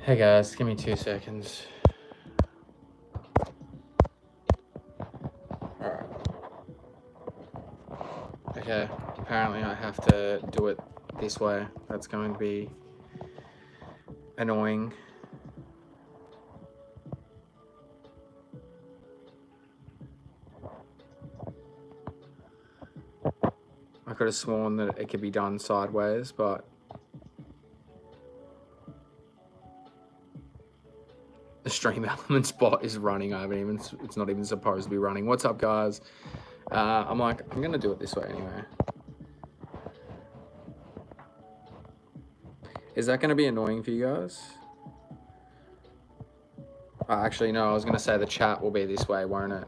Hey guys, give me 2 seconds. Alright. Okay, apparently I have to do it this way. That's going to be annoying. I could have sworn that it could be done sideways, but the stream elements bot is running. It's not even supposed to be running. What's up, guys? I'm gonna do it this way anyway. Is that gonna be annoying for you guys? Actually, no, I was gonna say the chat will be this way, won't it?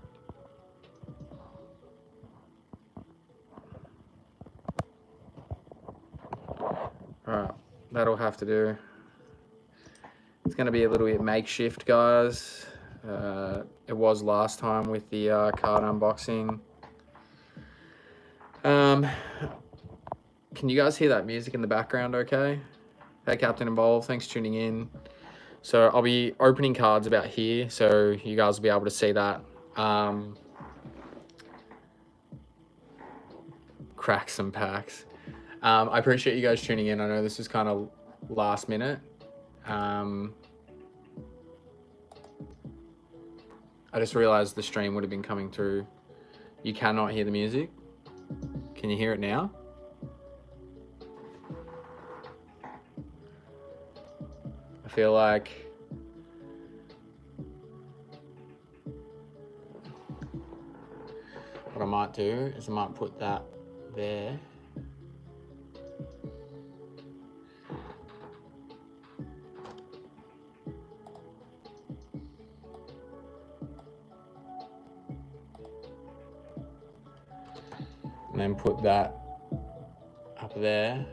Alright, that'll have to do. It's going to be a little bit makeshift, guys. It was last time with the card unboxing. Can you guys hear that music in the background okay? Hey, Captain Involved, thanks for tuning in. So I'll be opening cards about here, so you guys will be able to see that. Crack some packs. I appreciate you guys tuning in. I know this is kind of last minute. I just realized the stream would have been coming through. You cannot hear the music. Can you hear it now? I feel like what I might do is I might put that there. And then put that up there.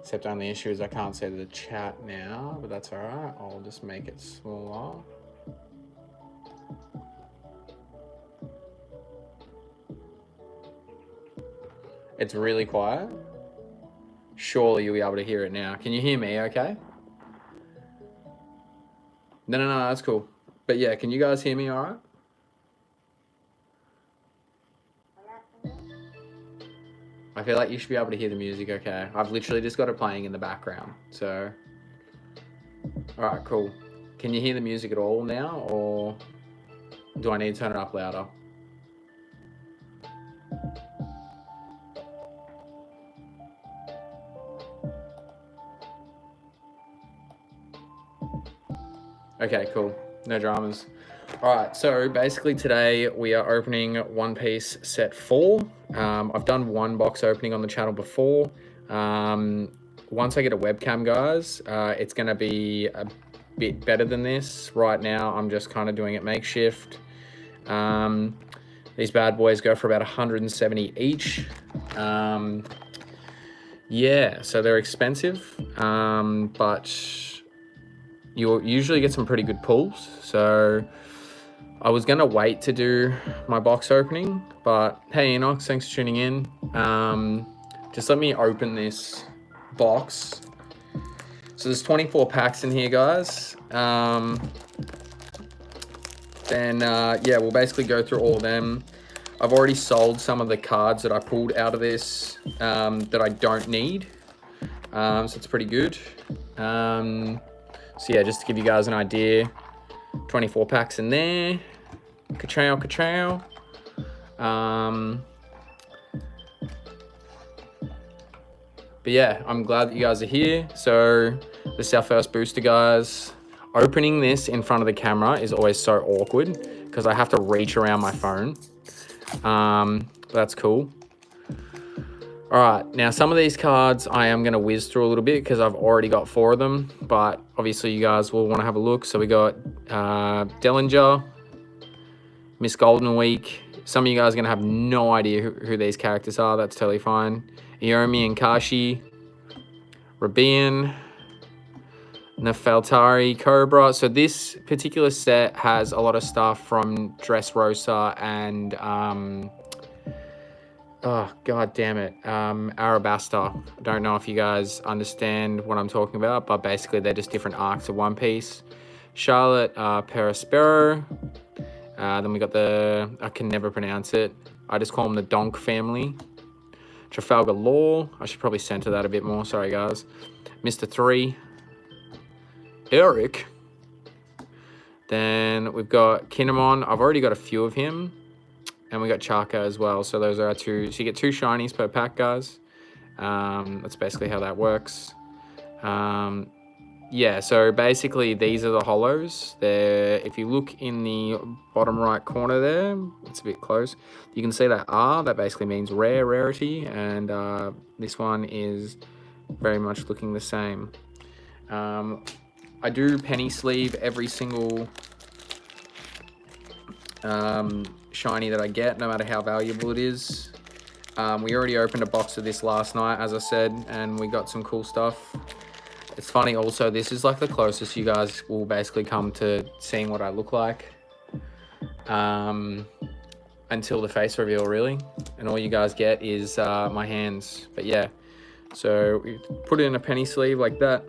Except only issue is I can't see the chat now, but that's all right. I'll just make it smaller. It's really quiet. Surely you'll be able to hear it now. Can you hear me okay? No, that's cool. But yeah, can you guys hear me all right? I feel like you should be able to hear the music okay. I've literally just got it playing in the background, so. All right, cool. Can you hear the music at all now, or do I need to turn it up louder? Okay, cool. No dramas. All right, so basically today we are opening One Piece set 4. I've done one box opening on the channel before. Once I get a webcam, guys, it's going to be a bit better than this. Right now, I'm just kind of doing it makeshift. These bad boys go for about 170 each. Yeah, so they're expensive, but you'll usually get some pretty good pulls. So I was going to wait to do my box opening, but hey, Enoch, thanks for tuning in. Just let me open this box. So there's 24 packs in here, guys. Yeah, we'll basically go through all of them. I've already sold some of the cards that I pulled out of this that I don't need. So it's pretty good. So yeah, just to give you guys an idea, 24 packs in there. Ka-chow, ka-chow. But yeah, I'm glad that you guys are here. So this is our first booster, guys. Opening this in front of the camera is always so awkward because I have to reach around my phone. That's cool. All right, now some of these cards I am going to whiz through a little bit because I've already got 4 of them, but obviously you guys will want to have a look. So we got Dellinger, Miss Golden Week. Some of you guys are going to have no idea who these characters are. That's totally fine. Iomi and Kashi, Rabian, Nefeltari, Cobra. So this particular set has a lot of stuff from Dressrosa and Oh, god damn it. Arabasta. I don't know if you guys understand what I'm talking about, but basically they're just different arcs of One Piece. Charlotte Perispero. Then we got the, I can never pronounce it. I just call them the Donk family. Trafalgar Law. I should probably center that a bit more. Sorry, guys. Mr. 3. Eric. Then we've got Kinemon. I've already got a few of him. And we got Chaka as well. So those are our two. So you get 2 shinies per pack, guys. That's basically how that works. Yeah, so basically these are the hollows. They're, if you look in the bottom right corner there, it's a bit close. You can see that R, that basically means rare, rarity. And this one is very much looking the same. I do penny sleeve every single shiny that I get, no matter how valuable it is. We already opened a box of this last night, as I said, and we got some cool stuff. It's funny also, this is like the closest you guys will basically come to seeing what I look like until the face reveal, really. And all you guys get is my hands. But yeah, so we put it in a penny sleeve like that.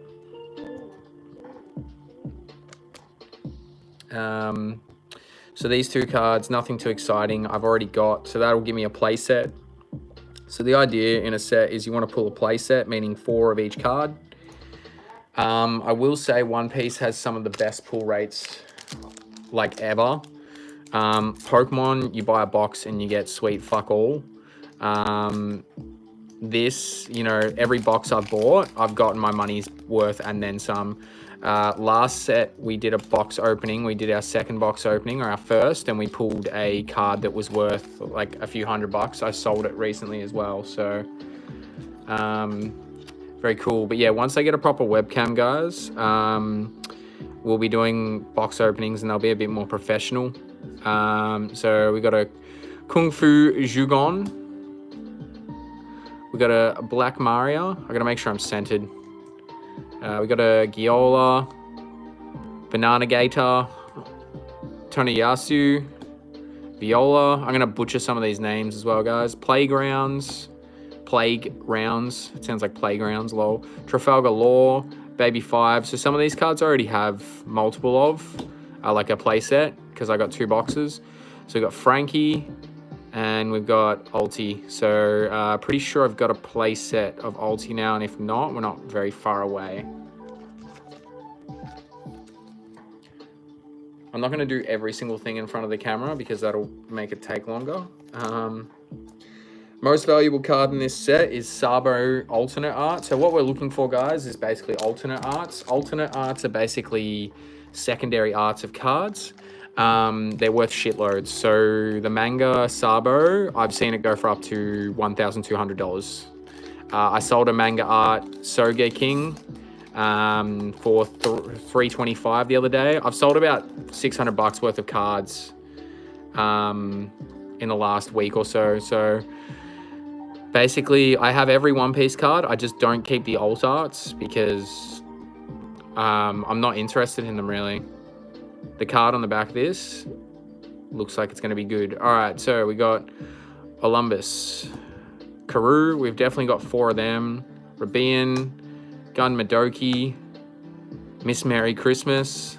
So these 2 cards, nothing too exciting. I've already got, so that'll give me a play set. So the idea in a set is you want to pull a play set, meaning 4 of each card. I will say One Piece has some of the best pull rates like ever. Pokemon, you buy a box and you get sweet fuck all. This, you know, every box I've bought, I've gotten my money's worth and then some. Last set, we did a box opening. We did our second box opening, or our first, and we pulled a card that was worth like a few $100. I sold it recently as well, so very cool. But yeah, once I get a proper webcam, guys, we'll be doing box openings and they'll be a bit more professional. So we got a Kung Fu Jugon. We got a Black Maria. I gotta make sure I'm centered. We got a Giola, Banana Gator, Toniyasu, Viola. I'm gonna butcher some of these names as well, guys. Playgrounds, it sounds like playgrounds, lol. Trafalgar Law, Baby 5. So some of these cards I already have multiple of, like a play set, because I got 2 boxes. So we got Frankie, and we've got Ulti. So pretty sure I've got a play set of Ulti now, and if not, we're not very far away. I'm not gonna do every single thing in front of the camera because that'll make it take longer. Most valuable card in this set is Sabo alternate art. So what we're looking for, guys, is basically alternate arts. Alternate arts are basically secondary arts of cards. They're worth shitloads. So the manga Sabo, I've seen it go for up to $1,200. I sold a manga art Soge King for $325 the other day. I've sold about $600 worth of cards in the last week or so. So basically, I have every One Piece card. I just don't keep the alt arts because I'm not interested in them, really. The card on the back of this looks like it's going to be good. All right, so we got Olympus, Karoo. We've definitely got 4 of them. Rabian, Gun Madoki, Miss Merry Christmas,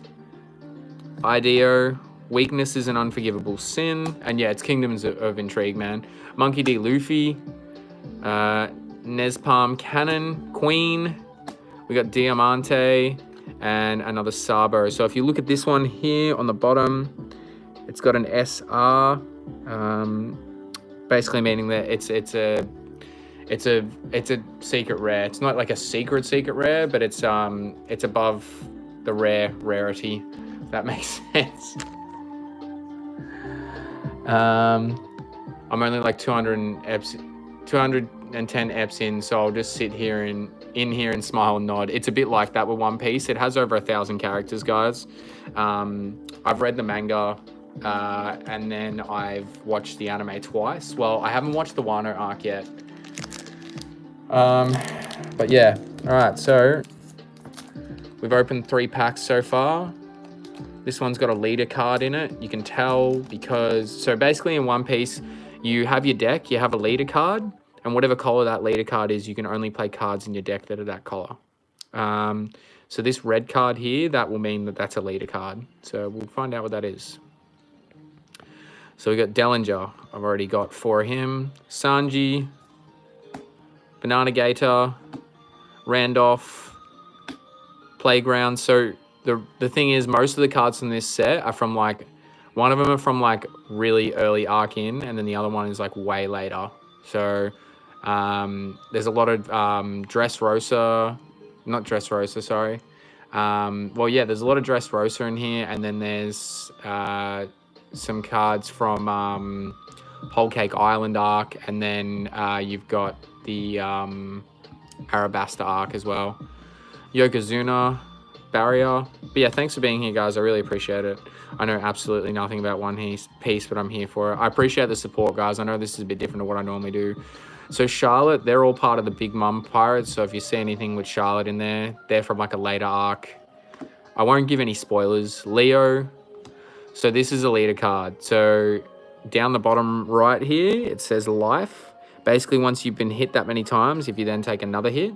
Ideo. Weakness is an unforgivable sin. And yeah, it's Kingdoms of Intrigue, man. Monkey D. Luffy, Nespalm Cannon, Queen. We got Diamante and another Sabo. So if you look at this one here on the bottom, it's got an SR, basically meaning that it's a secret rare. It's not like a secret rare, but it's above the rarity, if that makes sense. I'm only like 210 eps in, so I'll just sit here in here and smile and nod. It's a bit like that with One Piece. It has over 1,000 characters, guys. I've read the manga, and then I've watched the anime twice. Well, I haven't watched the Wano arc yet. But yeah, all right, so we've opened 3 packs so far. This one's got a leader card in it. You can tell because, so basically in One Piece, you have your deck, you have a leader card, and whatever color that leader card is, you can only play cards in your deck that are that color. So this red card here, that will mean that that's a leader card. So we'll find out what that is. So we got Dellinger. I've already got 4 of him. Sanji, Banana Gator, Randolph, Playground. So the thing is, most of the cards in this set are from like, one of them are from like really early Arc-In, and then the other one is like way later. So there's a lot of Dressrosa, not Dressrosa, sorry. Well, yeah, there's a lot of Dressrosa in here, and then there's some cards from Whole Cake Island Arc, and then you've got the Arabasta Arc as well. Yokozuna, Barrier. But yeah, thanks for being here, guys. I really appreciate it. I know absolutely nothing about One Piece, but I'm here for it. I appreciate the support, guys. I know this is a bit different to what I normally do. So Charlotte, they're all part of the Big Mum Pirates. So if you see anything with Charlotte in there, they're from like a later arc. I won't give any spoilers. Leo. So this is a leader card. So down the bottom right here, it says life. Basically, once you've been hit that many times, if you then take another hit,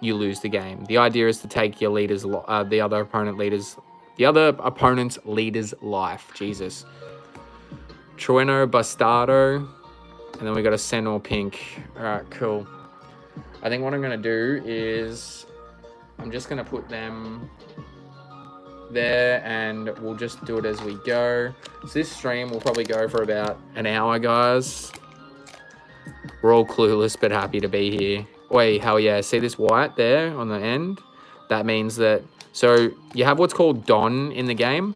you lose the game. The idea is to take your leader's, the other opponent's leader's life. Jesus. Trueno Bastardo. And then we got a Senor Pink. All right, cool. I think what I'm going to do is I'm just going to put them there, and we'll just do it as we go. So this stream will probably go for about an hour, guys. We're all clueless but happy to be here. Wait, hell yeah. See this white there on the end? That means that... So you have what's called Don in the game,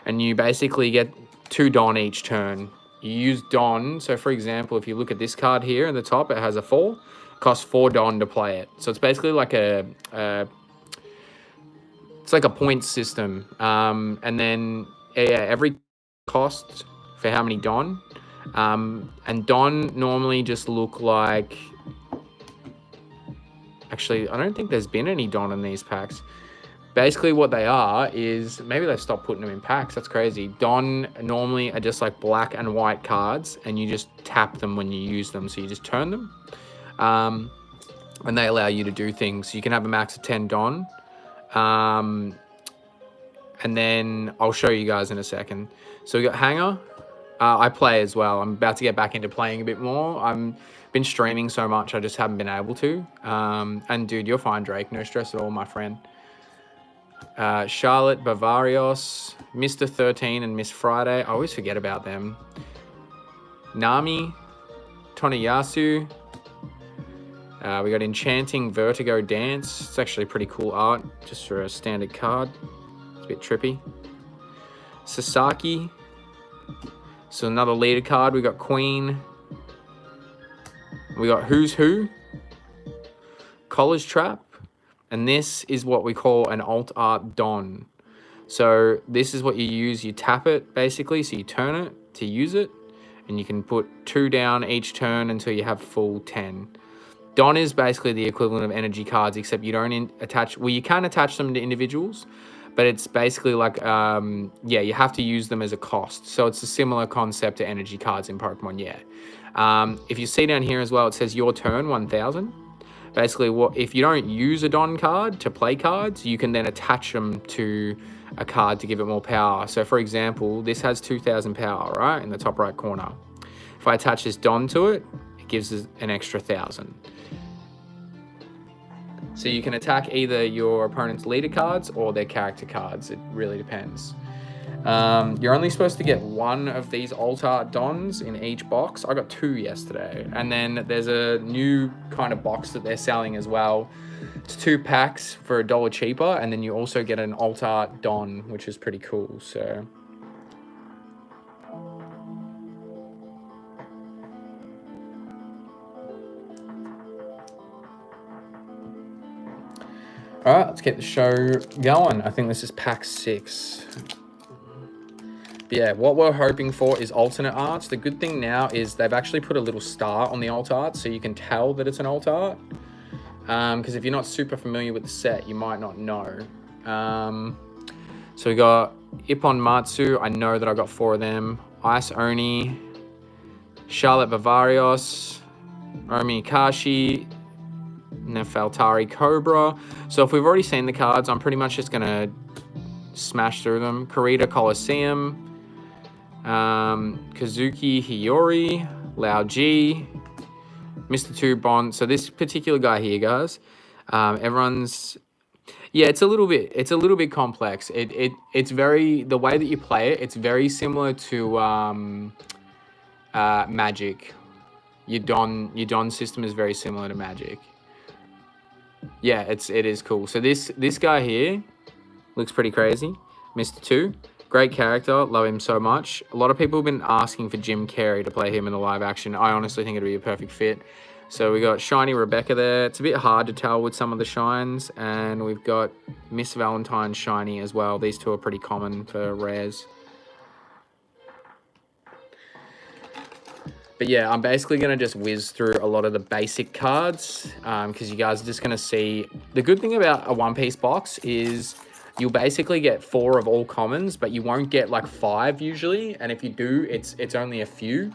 and you basically get 2 Don each turn. You use Don. So for example, if you look at this card here at the top, it has a 4. It costs 4 Don to play it. So it's basically like it's like a point system. And then every cost for how many Don. And Don normally just look like... Actually, I don't think there's been any Don in these packs. Basically what they are is, maybe they stopped putting them in packs. That's crazy. Don normally are just like black and white cards, and you just tap them when you use them. So you just turn them, and they allow you to do things. You can have a max of 10 Don. And then I'll show you guys in a second. So we got Hanger. I play as well. I'm about to get back into playing a bit more. I've been streaming so much, I just haven't been able to. And dude, you're fine, Drake. No stress at all, my friend. Charlotte, Bavarios, Mr. 13 and Miss Friday. I always forget about them. Nami, Toniyasu. We got Enchanting Vertigo Dance. It's actually pretty cool art, just for a standard card. It's a bit trippy. Sasaki. So another leader card. We got Queen. We got Who's Who. College Trap. And this is what we call an alt art Don. So this is what you use. You tap it basically. So you turn it to use it. And you can put 2 down each turn until you have full 10. Don is basically the equivalent of energy cards, except you don't attach... Well, you can attach them to individuals. But it's basically like... yeah, you have to use them as a cost. So it's a similar concept to energy cards in Pokemon, yeah. If you see down here as well, it says your turn, 1000. Basically, if you don't use a Don card to play cards, you can then attach them to a card to give it more power. So for example, this has 2000 power, right, in the top right corner. If I attach this Don to it, it gives us an extra 1000. So you can attack either your opponent's leader cards or their character cards. It really depends. You're only supposed to get 1 of these alt art Dons in each box. I got 2 yesterday. And then there's a new kind of box that they're selling as well. It's 2 packs for $1 cheaper. And then you also get an alt art Don, which is pretty cool. So... All right, let's get the show going. I think this is pack 6. But yeah, what we're hoping for is alternate arts. The good thing now is they've actually put a little star on the alt art, so you can tell that it's an alt art. Because if you're not super familiar with the set, you might not know. So we got Ippon Matsu. I know that I got 4 of them. Ice Oni. Charlotte Bavarios, Omi Kashi, Nefeltari Cobra. So if we've already seen the cards, I'm pretty much just going to smash through them. Kurita Coliseum, Kazuki Hiyori, Lao G, Mr. Two Bond. So this particular guy here, guys, everyone's... Yeah, it's a little bit complex. It's very, the way that you play it, it's very similar to Magic. Your Don system is very similar to Magic. Yeah, it is cool. So this guy here looks pretty crazy. Mr. Two, great character, love him so much. A lot of people have been asking for Jim Carrey to play him in the live action. I honestly think it'd be a perfect fit. So we got Shiny Rebecca there. It's a bit hard to tell with some of the shines. And we've got Miss Valentine Shiny as well. These two are pretty common for rares. But yeah, I'm basically going to just whiz through a lot of the basic cards because you guys are just going to see... The good thing about a One Piece box is you'll basically get 4 of all commons, but you won't get like 5 usually. And if you do, it's only a few.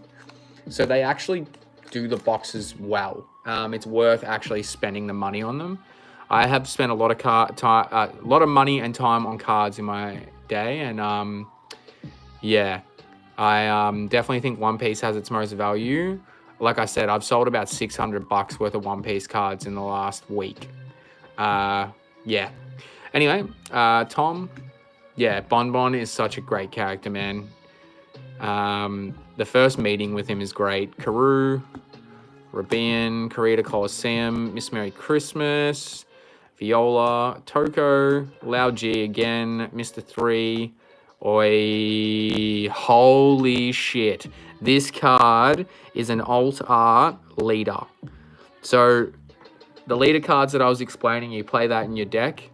So they actually do the boxes well. It's worth actually spending the money on them. I have spent a lot of money and time on cards in my day, and yeah, I definitely think One Piece has its most value. Like I said, I've sold about $600 worth of One Piece cards in the last week. Yeah. Anyway, Tom, yeah, Bon Bon is such a great character, man. The first meeting with him is great. Karoo, Rabian, Kurita Coliseum, Miss Merry Christmas, Viola, Toko, Lao G again, Mr. 3. Oi, holy shit. This card is an alt art leader. So the leader cards that I was explaining, you play that in your deck.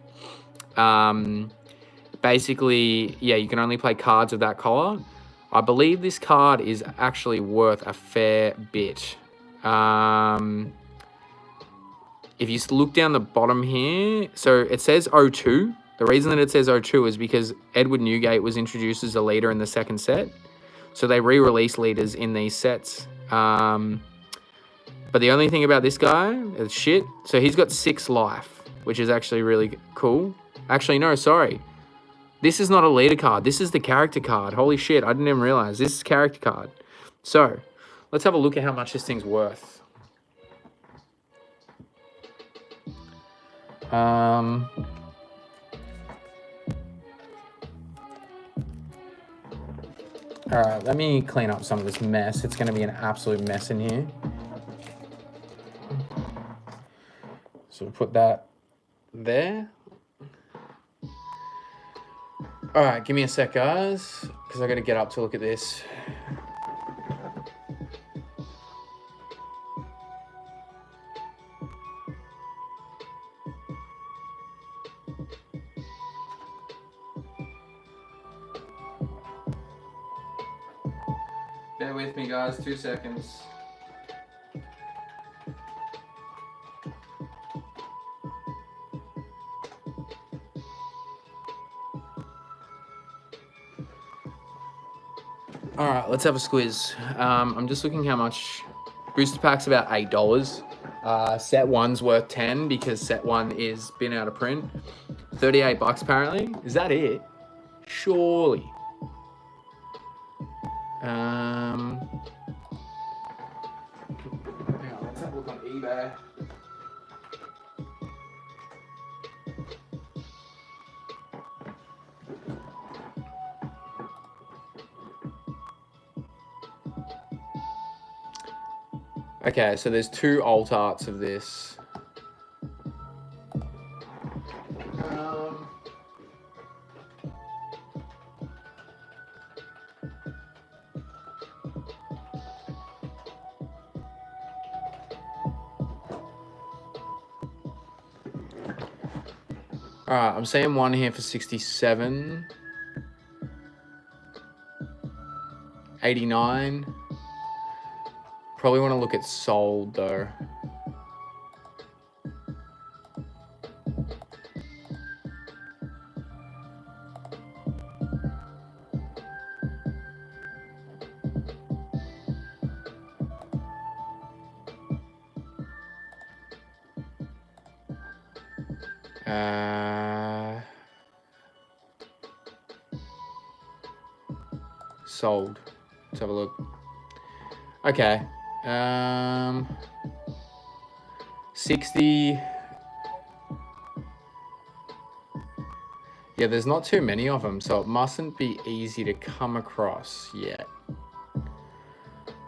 Basically, yeah, you can only play cards of that color. I believe this card is actually worth a fair bit. If you look down the bottom here, so it says 02. The reason that it says 02 is because Edward Newgate was introduced as a leader in the second set. So they re-release leaders in these sets. But the only thing about this guy is shit. So he's got 6 life, which is actually really cool. Actually, no, sorry. This is not a leader card. This is the character card. Holy shit, I didn't even realize. This is character card. So, let's have a look at how much this thing's worth. Alright, let me clean up some of this mess. It's going to be an absolute mess in here. So we'll put that there. Alright, give me a sec, guys, because I got to get up to look at this. Bear with me, guys, 2 seconds. All right, let's have a squiz. I'm just looking how much. Booster pack's about $8. Set 1's worth 10 because set 1 is been out of print. $38 apparently. Is that it? Surely. Hang on, let's have a look on eBay. Okay, so there's 2 alt arts of this. All right, I'm seeing one here for 67. 89. Probably want to look at sold though. Sold. Let's have a look. Okay. 60. Yeah, there's not too many of them, so it mustn't be easy to come across yet.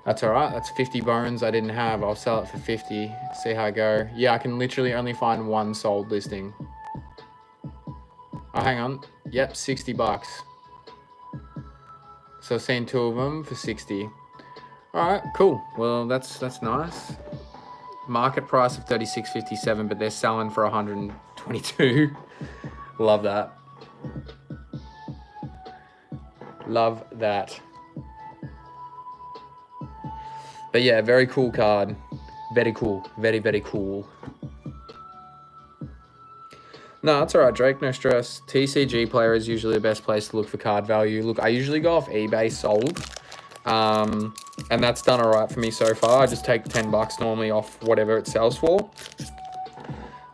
That's all right. That's 50 bones I didn't have. I'll sell it for 50. See how I go. Yeah, I can literally only find one sold listing. Oh, hang on. Yep, 60 bucks. So I've seen 2 of them for 60. All right, cool. Well, that's nice. Market price of 36.57, but they're selling for 122. Love that. Love that. But yeah, very cool card. Very cool. Very, very cool. No, that's all right, Drake. No stress. TCG player is usually the best place to look for card value. Look, I usually go off eBay sold. And that's done all right for me so far. I just take 10 bucks normally off whatever it sells for.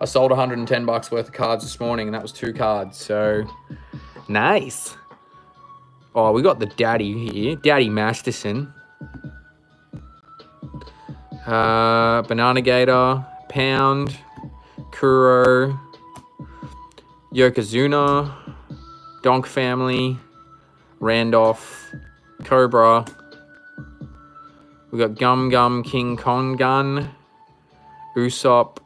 I sold 110 bucks worth of cards this morning, and that was 2 cards. So nice. Oh, we got the daddy here. Daddy Masterson. Banana Gator, Pound, Kuro, Yokozuna, Donk Family, Randolph, Cobra. We got Gum Gum King Kong Gun, Usopp,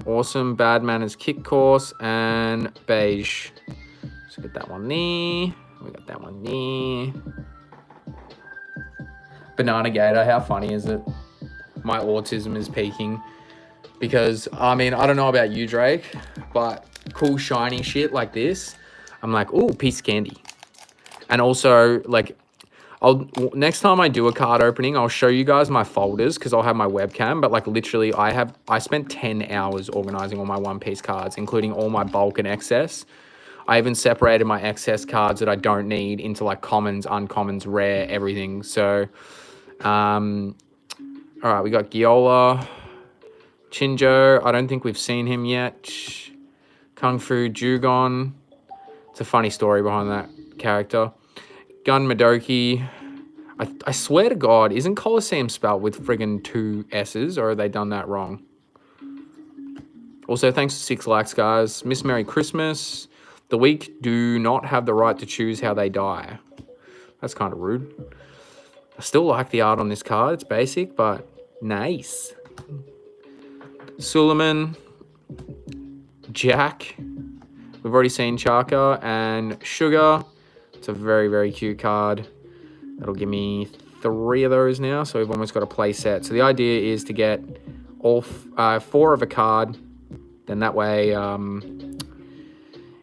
Awesome Bad Manners Kick Course, and Beige. So get that one there. We got that one there. Banana Gator, how funny is it? My autism is peaking because, I mean, I don't know about you, Drake, but cool shiny shit like this, I'm like, ooh, piece of candy. And also, like, next time I do a card opening, I'll show you guys my folders because I'll have my webcam, but like literally I spent 10 hours organizing all my One Piece cards, including all my bulk and excess. I even separated my excess cards that I don't need into like commons, uncommons, rare, everything. So, all right, we got Giola, Chinjo. I don't think we've seen him yet. Kung Fu Jugon. It's a funny story behind that character. Gun Madoki. I swear to God, isn't Coliseum spelled with friggin' 2 S's, or have they done that wrong? Also, thanks for 6 likes, guys. Miss Merry Christmas. The weak do not have the right to choose how they die. That's kind of rude. I still like the art on this card. It's basic, but nice. Suleiman, Jack. We've already seen Chaka and Sugar. It's a very, very cute card. That'll give me 3 of those now. So we've almost got a play set. So the idea is to get all 4 of a card. Then that way,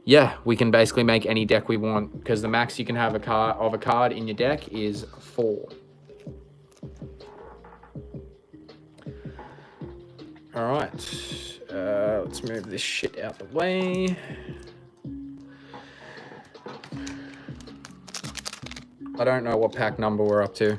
yeah, we can basically make any deck we want. Because the max you can have a card in your deck is 4. All right, let's move this shit out the way. I don't know what pack number we're up to.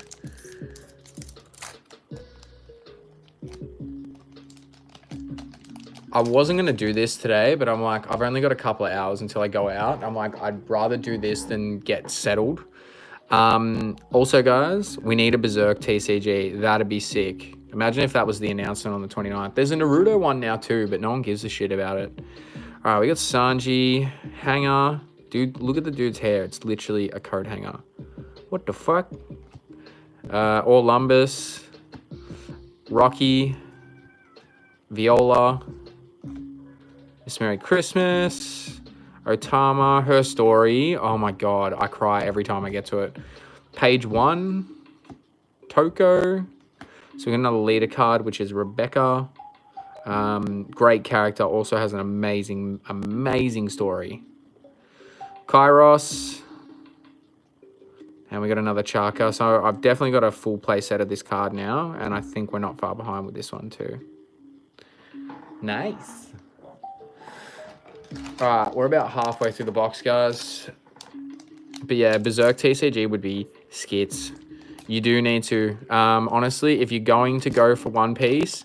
I wasn't going to do this today, but I'm like, I've only got a couple of hours until I go out. I'm like, I'd rather do this than get settled. Also, guys, we need a Berserk TCG. That'd be sick. Imagine if that was the announcement on the 29th. There's a Naruto one now too, but no one gives a shit about it. All right, we got Sanji, Hanger. Dude, look at the dude's hair. It's literally a coat hanger. What the fuck? Orlumbus, Rocky, Viola, Miss Merry Christmas, Otama, Her Story. Oh my God, I cry every time I get to it. Page 1, Toko. So we got another leader card, which is Rebecca. Great character, also has an amazing, amazing story. Kairos. And we got another Chaka. So I've definitely got a full play set of this card now. And I think we're not far behind with this one too. Nice. All right, we're about halfway through the box, guys. But yeah, Berserk TCG would be skits. You do need to, honestly, if you're going to go for One Piece,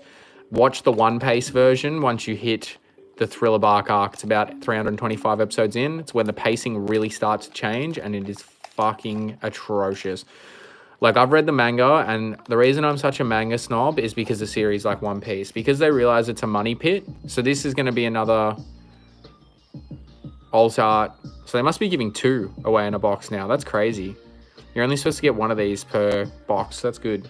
watch the One Piece version once you hit the Thriller Bark arc. It's about 325 episodes in. It's when the pacing really starts to change, and it is fucking atrocious. Like, I've read the manga, and the reason I'm such a manga snob is because the series like One Piece, because they realize it's a money pit. So this is going to be another alt art. So they must be giving 2 away in a box now. That's crazy. You're only supposed to get 1 of these per box. That's good.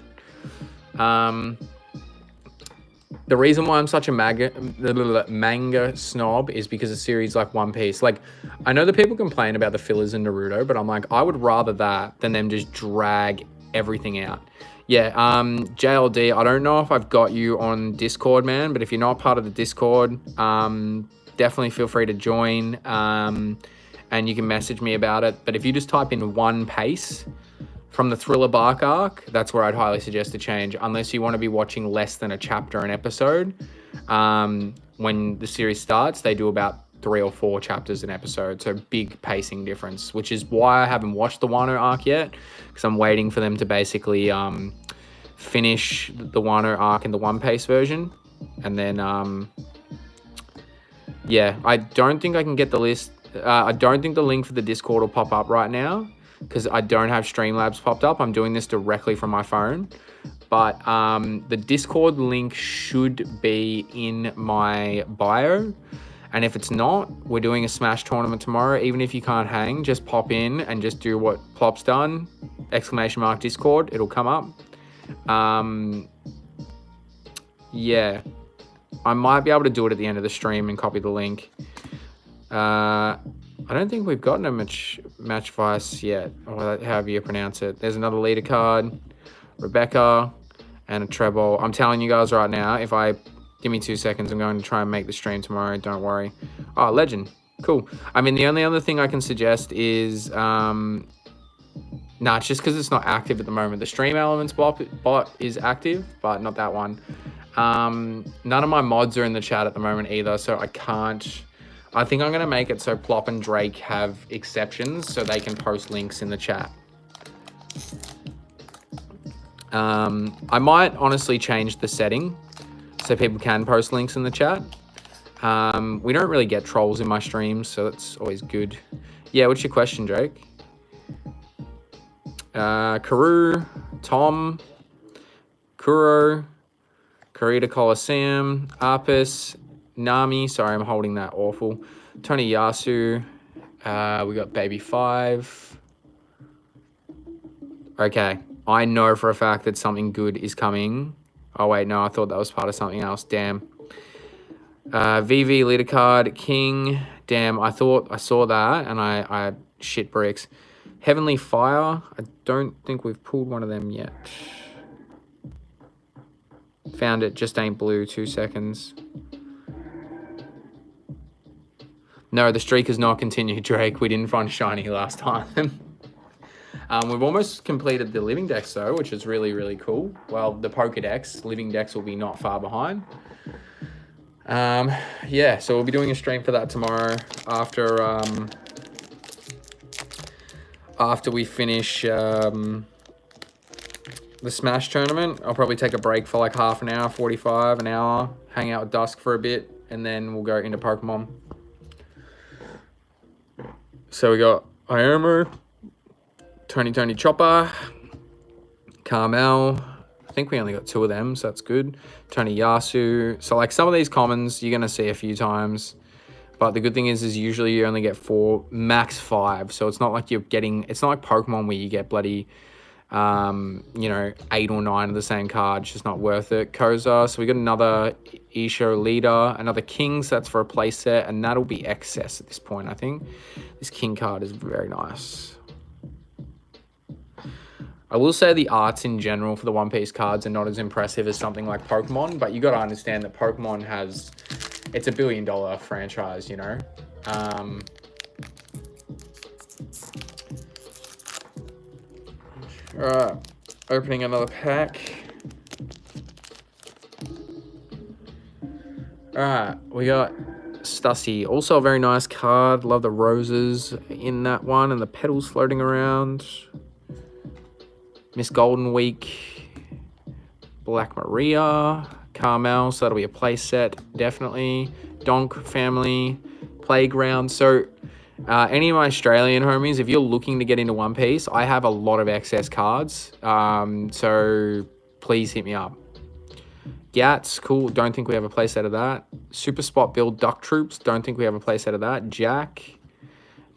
The reason why I'm such a manga snob is because of series like One Piece. Like, I know that people complain about the fillers in Naruto, but I'm like, I would rather that than them just drag everything out. Yeah, JLD, I don't know if I've got you on Discord, man, but if you're not part of the Discord, definitely feel free to join, and you can message me about it. But if you just type in One Piece from the Thriller Bark arc, that's where I'd highly suggest to change, unless you want to be watching less than a chapter an episode. When the series starts, they do about 3 or 4 chapters an episode, so big pacing difference, which is why I haven't watched the Wano arc yet, because I'm waiting for them to basically finish the Wano arc in the One Piece version, and then yeah, I don't think I can get the list. I don't think the link for the Discord will pop up right now, because I don't have Streamlabs popped up. I'm doing this directly from my phone. But the Discord link should be in my bio. And if it's not, we're doing a Smash tournament tomorrow. Even if you can't hang, just pop in and just do what Plop's done. ! Discord, it'll come up. Yeah. I might be able to do it at the end of the stream and copy the link. I don't think we've gotten a match vice yet, or however you pronounce it. There's another leader card, Rebecca, and a treble. I'm telling you guys right now, give me 2 seconds, I'm going to try and make the stream tomorrow. Don't worry. Oh, legend. Cool. I mean, the only other thing I can suggest is, it's just because it's not active at the moment. The Stream Elements bot is active, but not that one. None of my mods are in the chat at the moment either, so I can't. I think I'm going to make it so Plop and Drake have exceptions so they can post links in the chat. I might honestly change the setting so people can post links in the chat. We don't really get trolls in my streams, so that's always good. Yeah, what's your question, Drake? Karu, Tom, Kuro, Kurita Coliseum, Arpus, Nami, sorry, I'm holding that awful. Tony Yasu, we got Baby 5. Okay, I know for a fact that something good is coming. Oh wait, no, I thought that was part of something else, damn. VV leader card, King, damn, I thought I saw that and I shit bricks. Heavenly Fire, I don't think we've pulled one of them yet. Found it, just ain't blue, 2 seconds. No, the streak has not continued, Drake. We didn't find shiny last time. We've almost completed the living decks though, which is really, really cool. Well, the Pokedex, living decks will be not far behind. Yeah, so we'll be doing a stream for that tomorrow after we finish the Smash tournament. I'll probably take a break for like half an hour, 45, an hour, hang out with Dusk for a bit, and then we'll go into Pokemon. So we got Iomo, Tony Chopper, Carmel. I think we only got 2 of them, so that's good. Tony Yasu. So like some of these commons you're gonna see a few times, but the good thing is usually you only get 4, max 5. So it's not like you're getting. It's not like Pokemon where you get bloody, 8 or 9 of the same card. It's just not worth it. Koza. So we got another Isho leader, another Kings. That's for a play set, and that'll be excess at this point. I think this King card is very nice. I will say the arts in general for the One Piece cards are not as impressive as something like Pokemon, but you got to understand that Pokemon it's a $1 billion franchise, you know. All right, opening another pack. All right, we got Stussy, also a very nice card. Love the roses in that one and the petals floating around. Miss Golden Week, Black Maria, Carmel, so that'll be a play set, definitely. Donk family, Playground. So any of my Australian homies, if you're looking to get into One Piece, I have a lot of excess cards, so please hit me up. Gats, cool, don't think we have a play set of that. Super Spot Build Duck Troops, don't think we have a play set of that. Jack,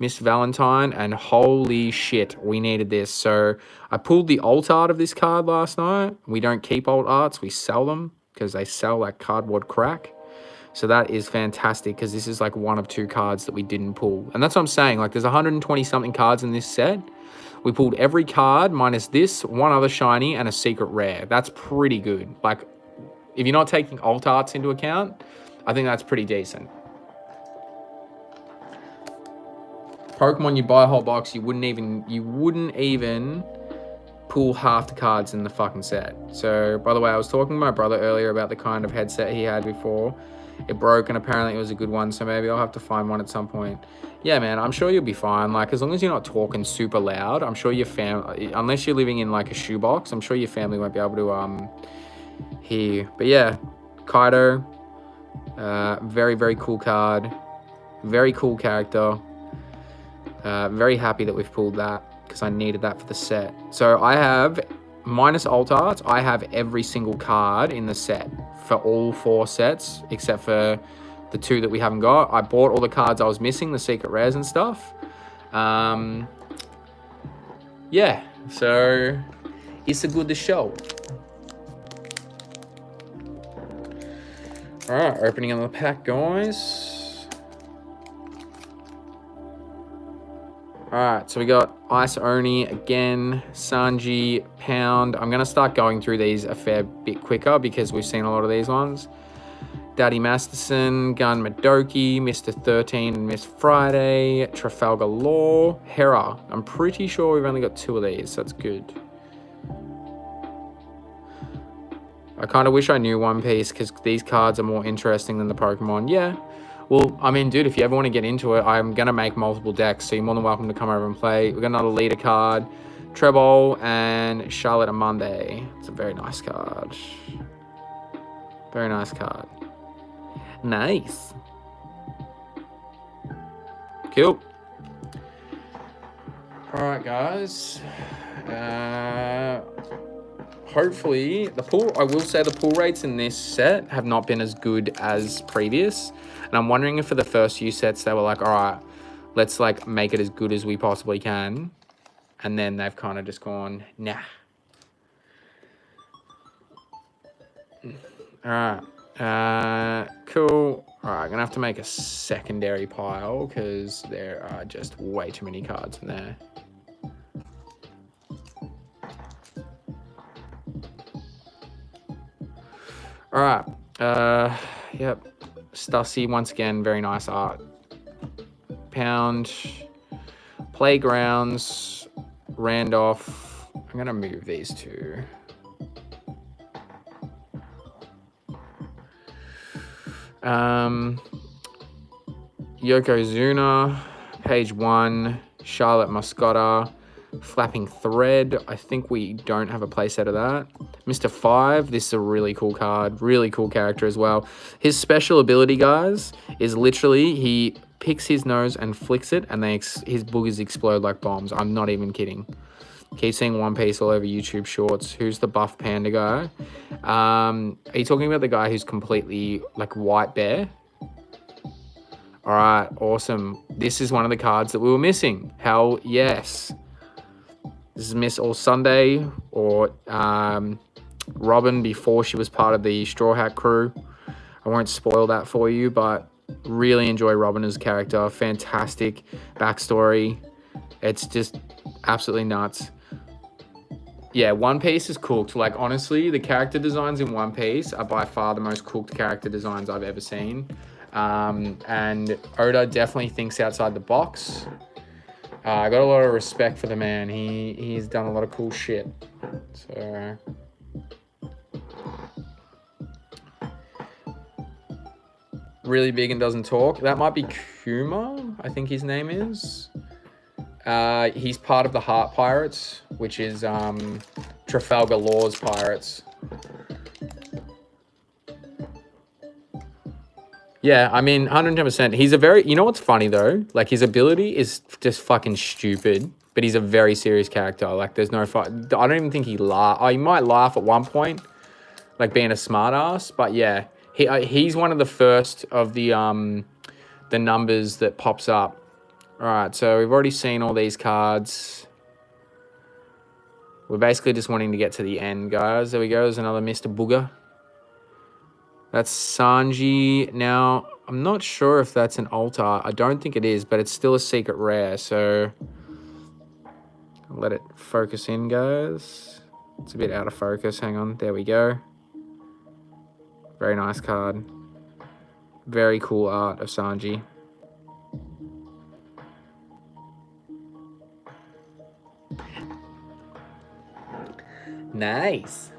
Miss Valentine, and holy shit, we needed this. So I pulled the alt art of this card last night. We don't keep alt arts, we sell them because they sell like cardboard crack. So that is fantastic because this is like one of 2 cards that we didn't pull. And that's what I'm saying, like there's 120 something cards in this set. We pulled every card minus this, one other shiny, and a secret rare. That's pretty good. Like, if you're not taking alt arts into account, I think that's pretty decent. Pokemon, you buy a whole box, you wouldn't even pull half the cards in the fucking set. So, by the way, I was talking to my brother earlier about the kind of headset he had before. It broke, and apparently it was a good one, so maybe I'll have to find one at some point. Yeah, man, I'm sure you'll be fine. Like, as long as you're not talking super loud, I'm sure your family, unless you're living in like a shoebox, I'm sure your family won't be able to hear you. But yeah, Kaido, very, very cool card. Very cool character. Very happy that we've pulled that because I needed that for the set. So I have, minus alt arts, I have every single card in the set for all 4 sets except for the 2 that we haven't got. I bought all the cards I was missing, the secret rares and stuff. Yeah, so it's a good show. All right, opening on the pack, guys. All right, so we got Ice Oni again, Sanji, Pound. I'm going to start going through these a fair bit quicker because we've seen a lot of these ones. Daddy Masterson, Gun Madoki, Mr. 13 and Miss Friday, Trafalgar Law, Hera. I'm pretty sure we've only got 2 of these, so that's good. I kind of wish I knew One Piece because these cards are more interesting than the Pokemon. Yeah. Well, I mean, dude, if you ever want to get into it, I'm going to make multiple decks, so you're more than welcome to come over and play. We've got another leader card, Trebol, and Charlotte Amonde. It's a very nice card. Very nice card. Nice. Cool. All right, guys. Hopefully, the pull, I will say the pull rates in this set have not been as good as previous. And I'm wondering if for the first few sets, they were like, all right, let's like make it as good as we possibly can. And then they've kind of just gone, nah. All right, cool. All right, I'm gonna have to make a secondary pile because there are just way too many cards in there. All right, yep, Stussy, once again, very nice art. Pound, Playgrounds, Randolph. I'm gonna move these 2. Yokozuna, page 1, Charlotte Mascotta, Flapping Thread. I think we don't have a playset of that. Mr. 5, this is a really cool card, really cool character as well. His special ability, guys, is literally he picks his nose and flicks it, and his boogers explode like bombs. I'm not even kidding. Keep seeing One Piece all over YouTube shorts. Who's the buff panda guy? Are you talking about the guy who's completely like white bear? All right, awesome. This is one of the cards that we were missing. Hell yes. This is Miss All Sunday, or Robin before she was part of the Straw Hat crew. I won't spoil that for you, but really enjoy Robin as a character. Fantastic backstory. It's just absolutely nuts. Yeah, One Piece is cooked. Like, honestly, the character designs in One Piece are by far the most cooked character designs I've ever seen. And Oda definitely thinks outside the box. I got a lot of respect for the man. He's done a lot of cool shit. So really big and doesn't talk. That might be Kuma, I think his name is. He's part of the Heart Pirates, which is Trafalgar Law's pirates. Yeah, I mean, 110%. He's a very, you know what's funny though? Like his ability is just fucking stupid, but he's a very serious character. Like there's no I don't even think he laugh. Oh, he might laugh at one point, like being a smart ass. But yeah, he's one of the first of the numbers that pops up. All right, so we've already seen all these cards. We're basically just wanting to get to the end, guys. There we go. There's another Mr. Booger. That's Sanji. Now, I'm not sure if that's an altar. I don't think it is, but it's still a secret rare. So I'll let it focus in, guys. It's a bit out of focus. Hang on. There we go. Very nice card. Very cool art of Sanji. Nice.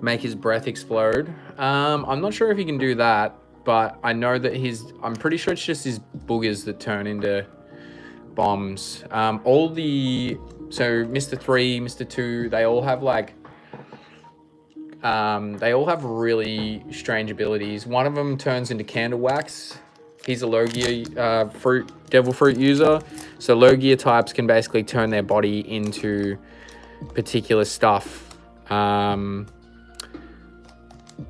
Make his breath explode. I'm not sure if he can do that, but I know that I'm pretty sure it's just his boogers that turn into bombs. So Mr. 3, Mr. 2, they all have like, they all have really strange abilities. One of them turns into candle wax. He's a Logia devil fruit user. So Logia types can basically turn their body into particular stuff.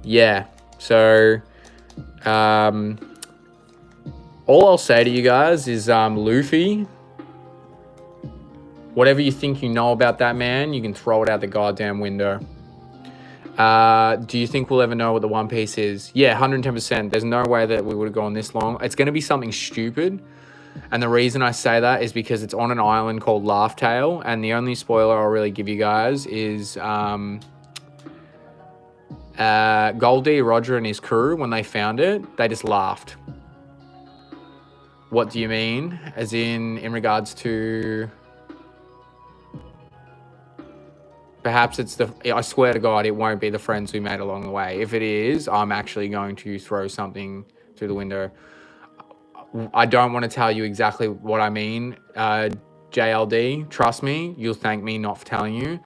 Yeah, so all I'll say to you guys is Luffy, whatever you think you know about that man, you can throw it out the goddamn window. Do you think we'll ever know what the One Piece is? Yeah, 110%. There's no way that we would have gone this long. It's going to be something stupid. And the reason I say that is because it's on an island called Laugh Tale. And the only spoiler I'll really give you guys is Goldie, Roger, and his crew, when they found it, they just laughed. What do you mean? As in regards to... Perhaps it's I swear to God, it won't be the friends we made along the way. If it is, I'm actually going to throw something through the window. I don't want to tell you exactly what I mean, JLD. Trust me, you'll thank me not for telling you.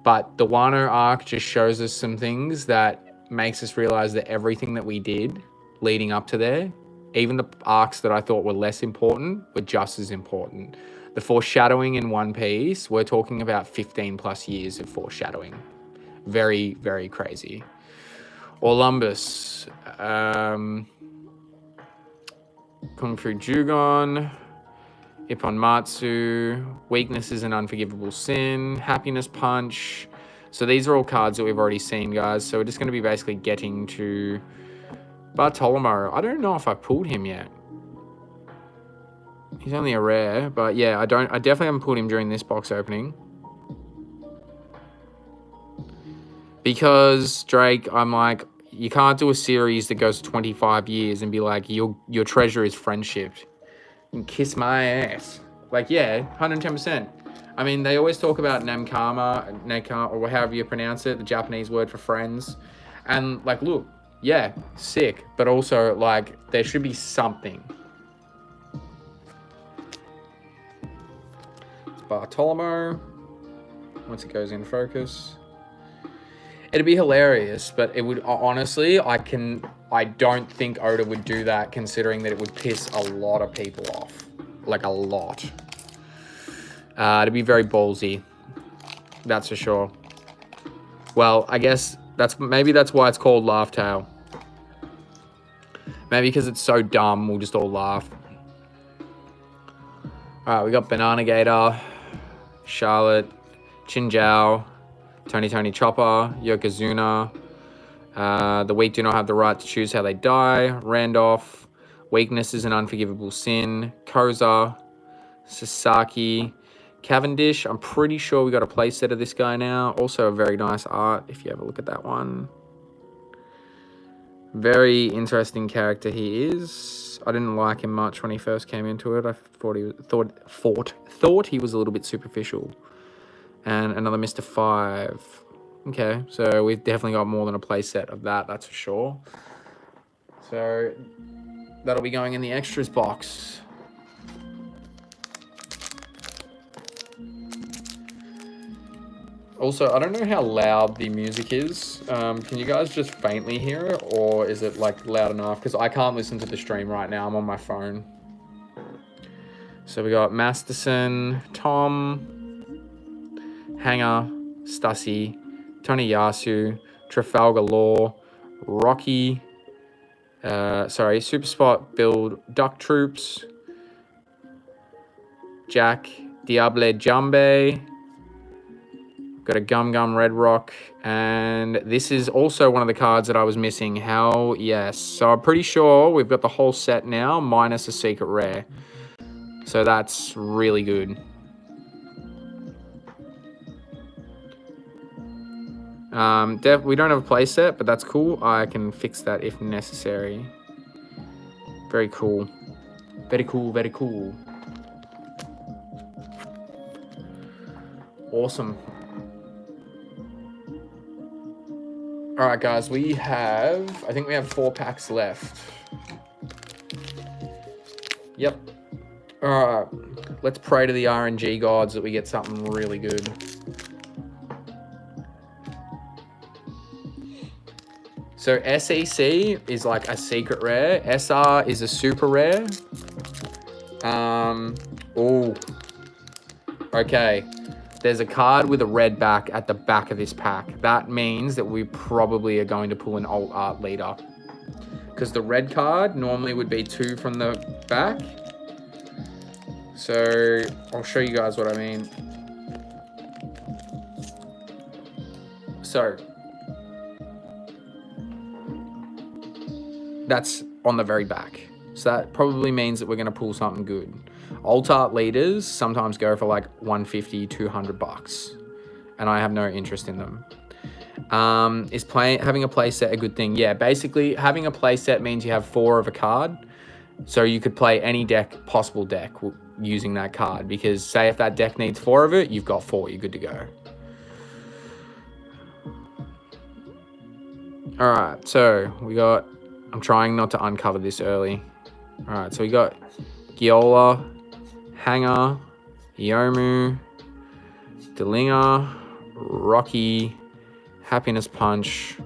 But the Wano arc just shows us some things that makes us realize that everything that we did leading up to there, even the arcs that I thought were less important, were just as important. The foreshadowing in One Piece, we're talking about 15 plus years of foreshadowing. Very, very crazy. Olympus. Kung Fu Jugon. Ippon Matsu. Weakness is an unforgivable sin. Happiness Punch. So these are all cards that we've already seen, guys. So we're just going to be basically getting to Bartolomeo. I don't know if I pulled him yet. He's only a rare, but yeah, I definitely haven't pulled him during this box opening. Because, Drake, I'm like, you can't do a series that goes 25 years and be like, your treasure is friendship. And kiss my ass. Like, yeah, 110%. I mean, they always talk about Nekama, or however you pronounce it, the Japanese word for friends. And, like, look, yeah, sick. But also, like, there should be something. Bartolomeo, once it goes in focus, it'd be hilarious, but it would honestly, I don't think Oda would do that, considering that it would piss a lot of people off, like a lot. It'd be very ballsy, that's for sure. Well, I guess maybe that's why it's called Laugh Tale. Maybe because it's so dumb, we'll just all laugh. All right, we got Banana Gator, Charlotte, Chinjiao, Tony Chopper, Yokozuna. The weak do not have the right to choose how they die. Randolph. Weakness is an unforgivable sin. Koza. Sasaki. Cavendish. I'm pretty sure we got a playset of this guy now. Also a very nice art, if you ever look at that one. Very interesting character he is. I didn't like him much when he first came into it. I thought he was a little bit superficial. And another Mr. 5. Okay, so we've definitely got more than a playset of that, that's for sure. So that'll be going in the extras box. Also, I don't know how loud the music is. Can you guys just faintly hear it, or is it like loud enough? Because I can't listen to the stream right now. I'm on my phone. So we got Masterson, Tom, Hanger, Stussy, Tony Yasu, Trafalgar Law, Rocky, Super Spot, Build, Duck Troops, Jack, Diable Jambe, got a Gum Gum Red Rock, and this is also one of the cards that I was missing. Hell yes. So I'm pretty sure we've got the whole set now, minus a secret rare. So that's really good. We don't have a play set, but that's cool. I can fix that if necessary. Very cool. Very cool, very cool. Awesome. All right, guys, I think we have 4 packs left. Yep. All right, let's pray to the RNG gods that we get something really good. So SEC is like a secret rare. SR is a super rare. Oh. Okay. There's a card with a red back at the back of this pack. That means that we probably are going to pull an alt art leader. Because the red card normally would be 2 from the back. So I'll show you guys what I mean. So that's on the very back. So that probably means that we're going to pull something good. Alt art leaders sometimes go for like 150, 200 bucks. And I have no interest in them. Is having a play set a good thing? Yeah, basically having a play set means you have 4 of a card. So you could play any possible deck using that card. Because say if that deck needs 4 of it, you've got 4, you're good to go. All right, so I'm trying not to uncover this early. All right, so we got Giola, Hanger, Yomu, Delinger, Rocky, Happiness Punch.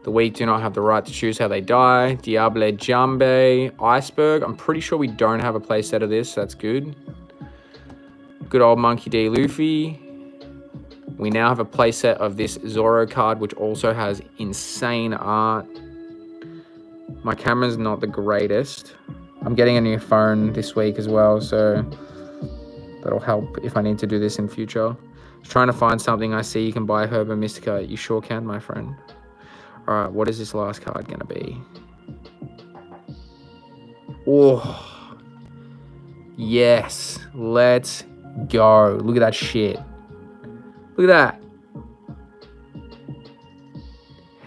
The weak do not have the right to choose how they die. Diable Jambe, Iceberg. I'm pretty sure we don't have a playset of this, so that's good. Good old Monkey D. Luffy. We now have a playset of this Zoro card, which also has insane art. My camera's not the greatest. I'm getting a new phone this week as well, so that'll help if I need to do this in future. Just trying to find something. I see you can buy Herba Mystica. You sure can, my friend. All right, what is this last card gonna be? Oh, yes, let's go. Look at that shit. Look at that.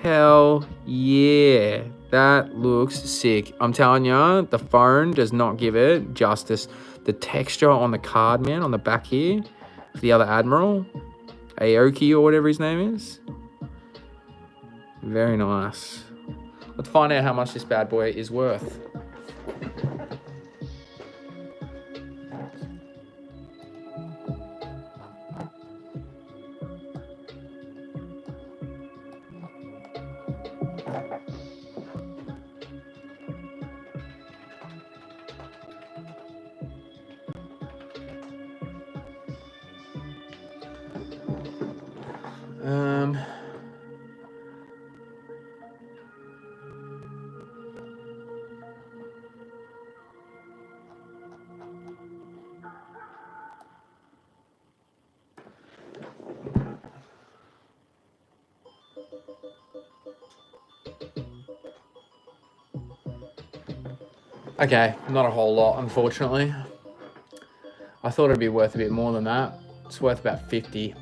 Hell yeah. That looks sick. I'm telling you, the phone does not give it justice. The texture on the card, man, on the back here, for the other Admiral, Aoki or whatever his name is. Very nice. Let's find out how much this bad boy is worth. Okay, not a whole lot, unfortunately. I thought it'd be worth a bit more than that. It's worth about 50.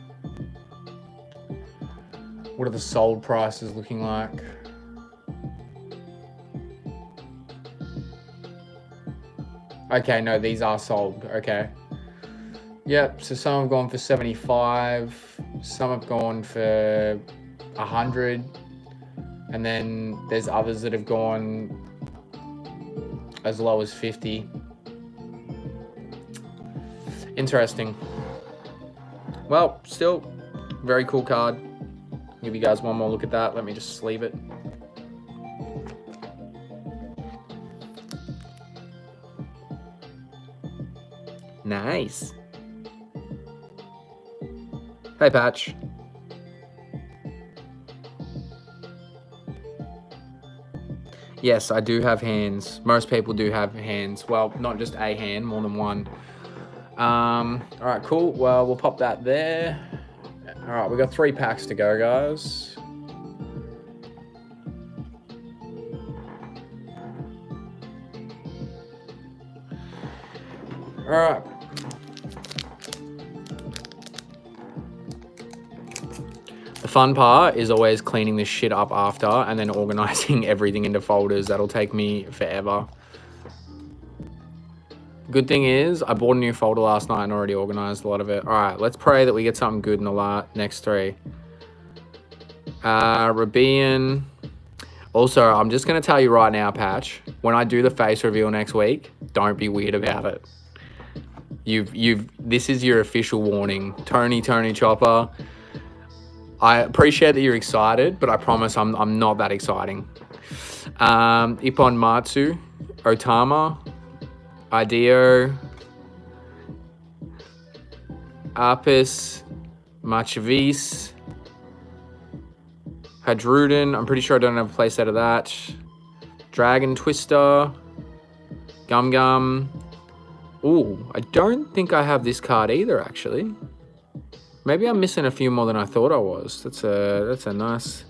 What are the sold prices looking like? Okay, no, these are sold. Okay. Yep, so some have gone for 75, some have gone for 100, and then there's others that have gone as low as 50. Interesting. Well, still Very cool card. Give you guys one more look at that. Let me just sleeve it. Nice. Hey, Patch. Yes, I do have hands. Most people do have hands. Well, not just a hand, more than one. All right, cool. Well, we'll pop that there. All right, we've got 3 packs to go, guys. All right. The fun part is always cleaning this shit up after and then organizing everything into folders. That'll take me forever. Good thing is I bought a new folder last night and already organized a lot of it. All right, let's pray that we get something good in the next 3. Rabian. Also, I'm just going to tell you right now, Patch, when I do the face reveal next week, don't be weird about it. This is your official warning. Tony Chopper. I appreciate that you're excited, but I promise I'm not that exciting. Ippon Matsu, Otama, Ideo, Apis, Machavis, Hadruden. I'm pretty sure I don't have a playset of that. Dragon Twister, Gum. Ooh, I don't think I have this card either, actually. Maybe I'm missing a few more than I thought I was. That's a nice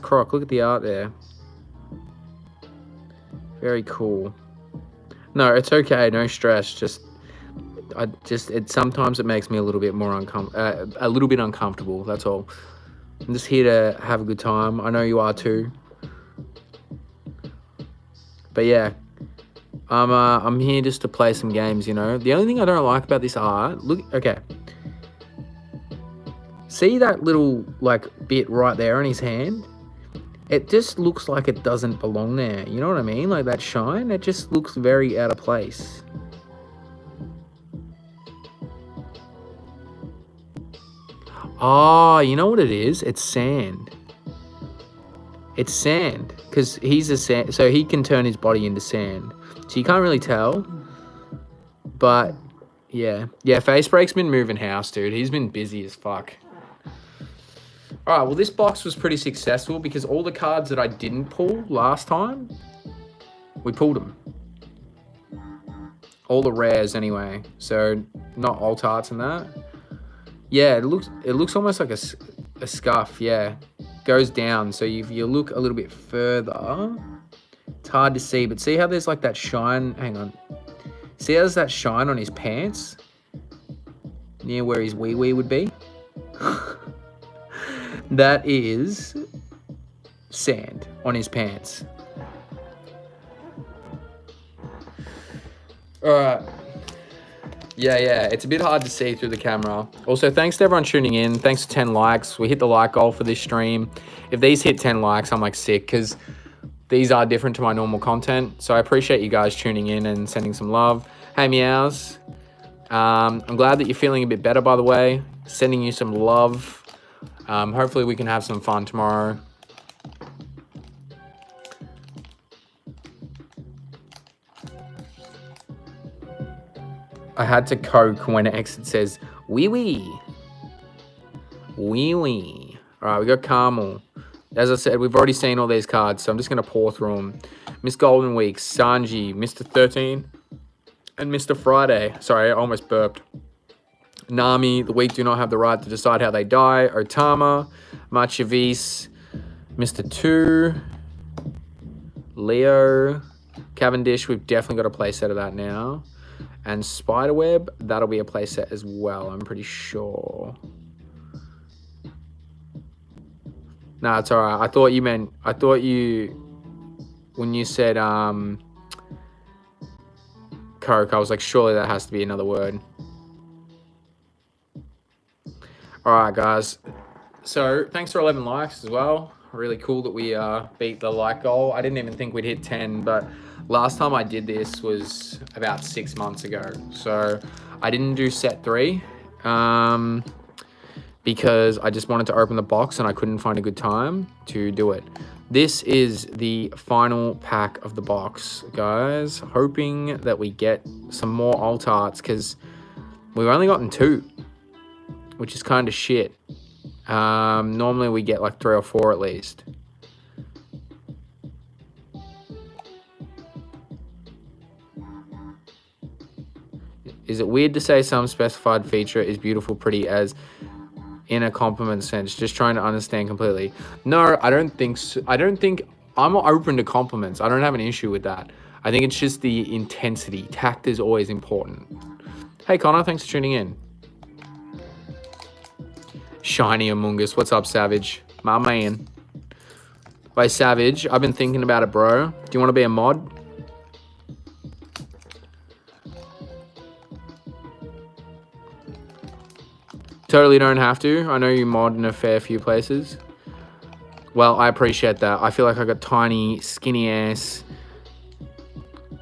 croc. Look at the art there. Very cool. No, it's okay. No stress. Sometimes it makes me a little bit more uncomfortable. That's all. I'm just here to have a good time. I know you are too. But yeah, I'm here just to play some games. You know, the only thing I don't like about this art. Look, okay. See that little like bit right there on his hand? It just looks like it doesn't belong there. You know what I mean? Like that shine, it just looks very out of place. Oh, you know what it is? It's sand. It's sand because he's a sand, so he can turn his body into sand. So you can't really tell, but yeah. Facebreak's been moving house, dude. He's been busy as fuck. All right, well, this box was pretty successful because all the cards that I didn't pull last time, we pulled them. All the rares anyway, so not alt arts and that. Yeah, it looks almost like a scuff, yeah. Goes down, so if you look a little bit further, it's hard to see, but see how there's like that shine, hang on. See how there's that shine on his pants? Near where his wee-wee would be? That is sand on his pants. All right. Yeah, it's a bit hard to see through the camera. Also, thanks to everyone tuning in. Thanks for 10 likes. We hit the like goal for this stream. If these hit 10 likes, I'm like sick because these are different to my normal content. So I appreciate you guys tuning in and sending some love. Hey, meows. I'm glad that you're feeling a bit better, by the way. Sending you some love. Hopefully we can have some fun tomorrow. I had to coke when exit says wee wee. Wee wee. All right, we got Carmel. As I said, we've already seen all these cards, so I'm just going to pour through them. Miss Golden Week, Sanji, Mr. 13, and Mr. Friday. Sorry, I almost burped. Nami, the weak do not have the right to decide how they die. Otama, Machavis, Mr. 2, Leo, Cavendish, we've definitely got a playset of that now. And Spiderweb, that'll be a playset as well, I'm pretty sure. Nah, it's alright. I thought you, when you said Coke, I was like, surely that has to be another word. Alright, guys. So, thanks for 11 likes as well. Really cool that we beat the like goal. I didn't even think we'd hit 10, but last time I did this was about 6 months ago. So, I didn't do set 3. because I just wanted to open the box and I couldn't find a good time to do it. This is the final pack of the box, guys. Hoping that we get some more alt arts, because we've only gotten 2, which is kind of shit. Normally we get like 3 or 4 at least. Is it weird to say some specified feature is beautiful, pretty as in a compliment sense? Just trying to understand completely. No, I don't think so. I don't think I'm open to compliments. I don't have an issue with that. I think it's just the intensity. Tact is always important. Hey Connor, thanks for tuning in. Shiny Among Us, what's up, Savage? My man. By Savage, I've been thinking about it, bro. Do you want to be a mod? Totally don't have to. I know you mod in a fair few places. Well, I appreciate that. I feel like I got tiny, skinny ass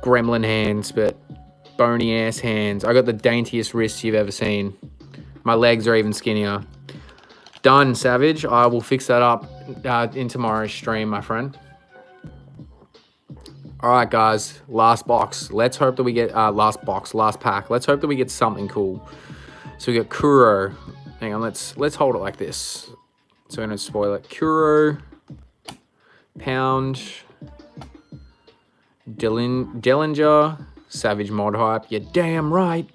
gremlin hands, but bony ass hands. I got the daintiest wrists you've ever seen. My legs are even skinnier. Done, Savage. I will fix that up in tomorrow's stream, my friend. All right, guys. Last box. Let's hope that we get last pack. Let's hope that we get something cool. So we got Kuro. Hang on, let's hold it like this. So I'm gonna spoil it. Kuro, Pound, Dillinger, Savage mod hype. You're damn right.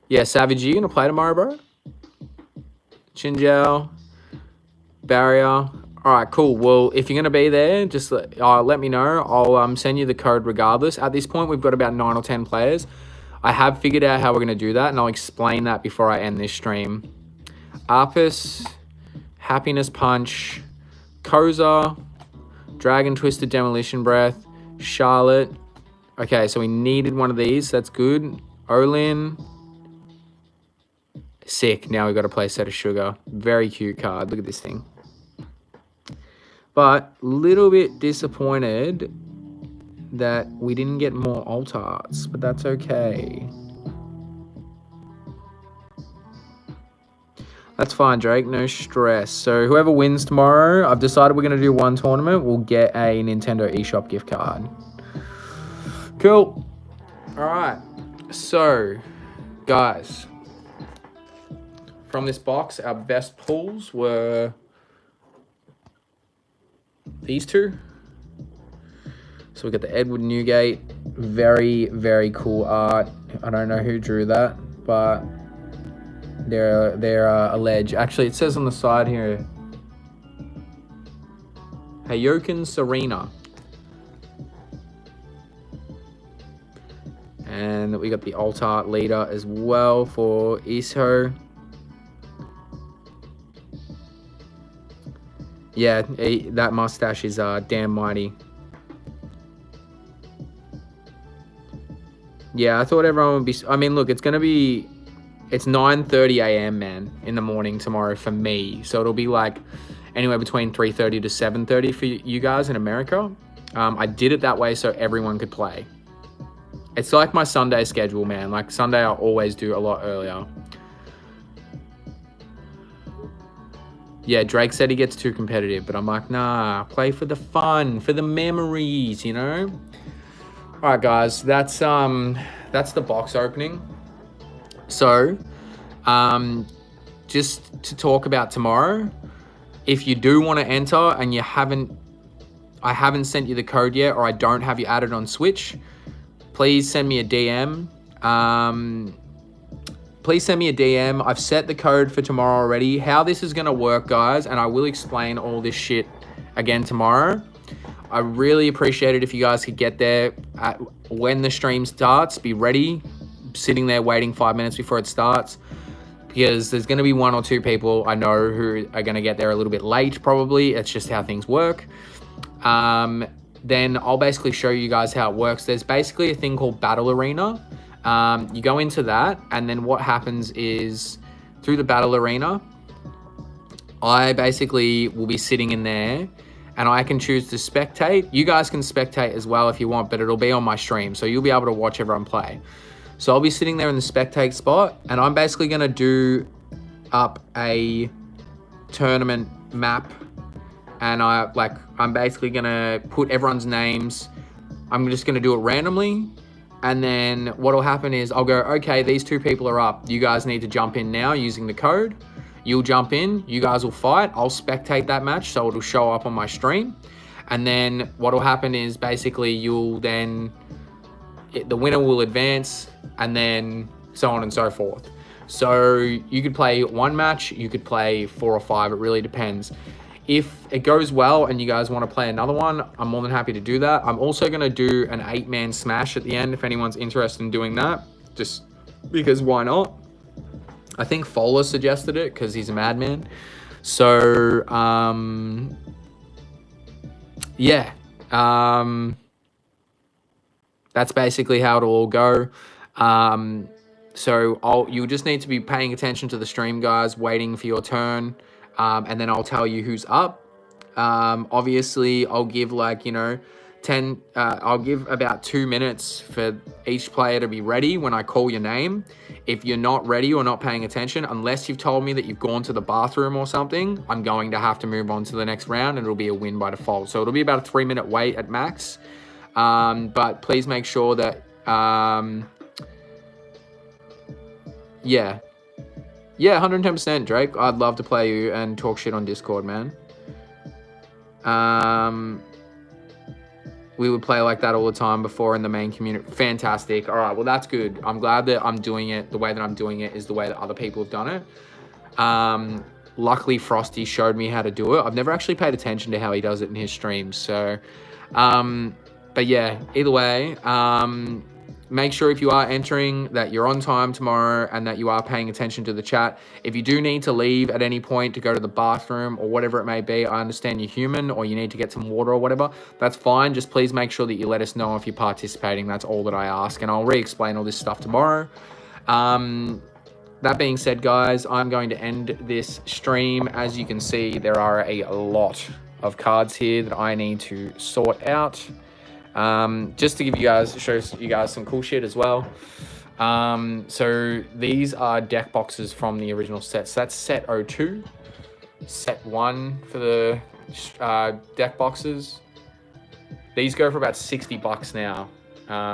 Yeah, Savage, you gonna play tomorrow, bro? Chinjiao, Barrier. All right, cool. Well, if you're gonna be there, just let me know. I'll send you the code regardless. At this point, we've got about 9 or 10 players. I have figured out how we're gonna do that, and I'll explain that before I end this stream. Arpus, Happiness Punch, Koza, Dragon Twisted Demolition Breath, Charlotte. Okay, so we needed one of these. That's good. Olin. Sick. Now we've got to play Set of Sugar. Very cute card. Look at this thing. But a little bit disappointed that we didn't get more alt arts, but that's okay. That's fine, Drake. No stress. So whoever wins tomorrow, I've decided we're going to do one tournament. We'll get a Nintendo eShop gift card. Cool. All right. So, guys, from this box, our best pulls were these 2. So we got the Edward Newgate. Very, very cool art. I don't know who drew that, but they're alleged. Actually, it says on the side here, Hayoken Serena. And we got the alt art leader as well for Isho. Yeah, that mustache is damn mighty. Yeah, I thought everyone would be... I mean, look, it's 9:30 a.m., man, in the morning tomorrow for me. So it'll be like anywhere between 3:30 to 7:30 for you guys in America. I did it that way so everyone could play. It's like my Sunday schedule, man. Like Sunday, I always do a lot earlier. Yeah, Drake said he gets too competitive, but I'm like, nah, play for the fun, for the memories, you know? All right, guys, that's the box opening. So, just to talk about tomorrow, if you do want to enter and I haven't sent you the code yet, or I don't have you added on Switch, please send me a DM. Please send me a DM. I've set the code for tomorrow already. How this is going to work, guys, and I will explain all this shit again tomorrow. I really appreciate it if you guys could get there when the stream starts. Be ready, sitting there waiting 5 minutes before it starts, because there's going to be 1 or 2 people I know who are going to get there a little bit late, probably. It's just how things work. Then I'll basically show you guys how it works. There's basically a thing called Battle Arena. You go into that, and then what happens is through the Battle Arena, I basically will be sitting in there, and I can choose to spectate. You guys can spectate as well if you want, but it'll be on my stream, so you'll be able to watch everyone play. So I'll be sitting there in the spectate spot, and I'm basically going to do up a tournament map, and I'm basically gonna put everyone's names. I'm just gonna do it randomly, and then what'll happen is I'll go, okay, these 2 people are up. You guys need to jump in now using the code. You'll jump in, you guys will fight. I'll spectate that match, so it'll show up on my stream. And then what'll happen is basically the winner will advance, and then so on and so forth. So you could play 1 match, you could play 4 or 5, it really depends. If it goes well and you guys want to play another one, I'm more than happy to do that. I'm also going to do an 8-man smash at the end if anyone's interested in doing that, just because why not? I think Fowler suggested it because he's a madman. So, yeah. That's basically how it'll all go. So you just need to be paying attention to the stream, guys, waiting for your turn. And then I'll tell you who's up. Obviously, I'll give I'll give about 2 minutes for each player to be ready when I call your name. If you're not ready or not paying attention, unless you've told me that you've gone to the bathroom or something, I'm going to have to move on to the next round, and it'll be a win by default. So it'll be about a 3-minute wait at max. But please make sure that, yeah, 110%, Drake. I'd love to play you and talk shit on Discord, man. We would play like that all the time before in the main community. Fantastic. All right, well, that's good. I'm glad that I'm doing it. The way that I'm doing it is the way that other people have done it. Luckily, Frosty showed me how to do it. I've never actually paid attention to how he does it in his streams. So, but yeah, either way, make sure if you are entering that you're on time tomorrow and that you are paying attention to the chat. If you do need to leave at any point to go to the bathroom or whatever it may be, I understand you're human or you need to get some water or whatever. That's fine. Just please make sure that you let us know if you're participating. That's all that I ask. And I'll re-explain all this stuff tomorrow. That being said, guys, I'm going to end this stream. As you can see, there are a lot of cards here that I need to sort out. Just to show you guys some cool shit as well. So these are deck boxes from the original set. So that's set 02, set 1 for the deck boxes. These go for about $60 now,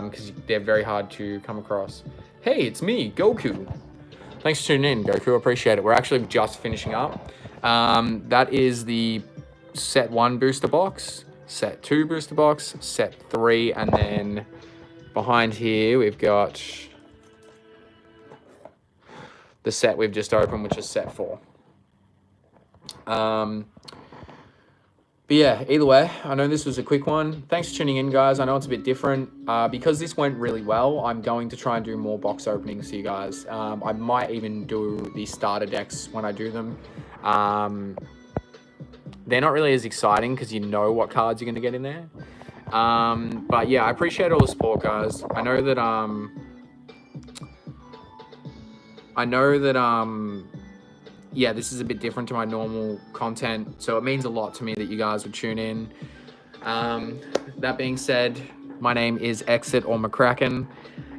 because they're very hard to come across. Hey, it's me, Goku. Thanks for tuning in, Goku. Appreciate it. We're actually just finishing up. That is the set 1 booster box. Set 2 booster box, set 3, and then behind here we've got the set we've just opened, which is set 4. But yeah, either way, I know this was a quick one. Thanks for tuning in, guys. I know it's a bit different. Because this went really well, I'm going to try and do more box openings for you guys. I might even do the starter decks when I do them. They're not really as exciting because you know what cards you're going to get in there. But yeah, I appreciate all the support, guys. I know that yeah, this is a bit different to my normal content, so it means a lot to me that you guys would tune in. That being said, my name is Exit or McCracken.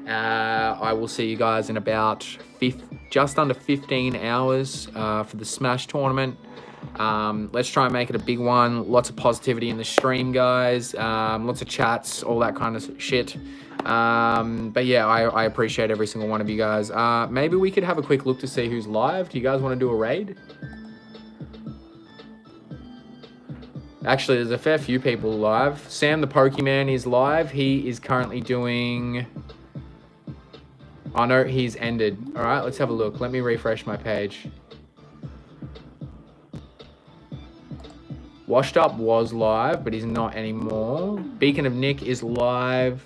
I will see you guys in about just under 15 hours for the Smash tournament. Let's try and make it a big one. Lots of positivity in the stream, guys. Lots of chats, all that kind of shit. But yeah, I appreciate every single one of you guys. Maybe we could have a quick look to see who's live. Do you guys want to do a raid? Actually, there's a fair few people live. Sam the Pokemon is live. He is currently doing... Oh no, he's ended. All right, let's have a look. Let me refresh my page. Washed Up was live, but he's not anymore. Beacon of Nick is live.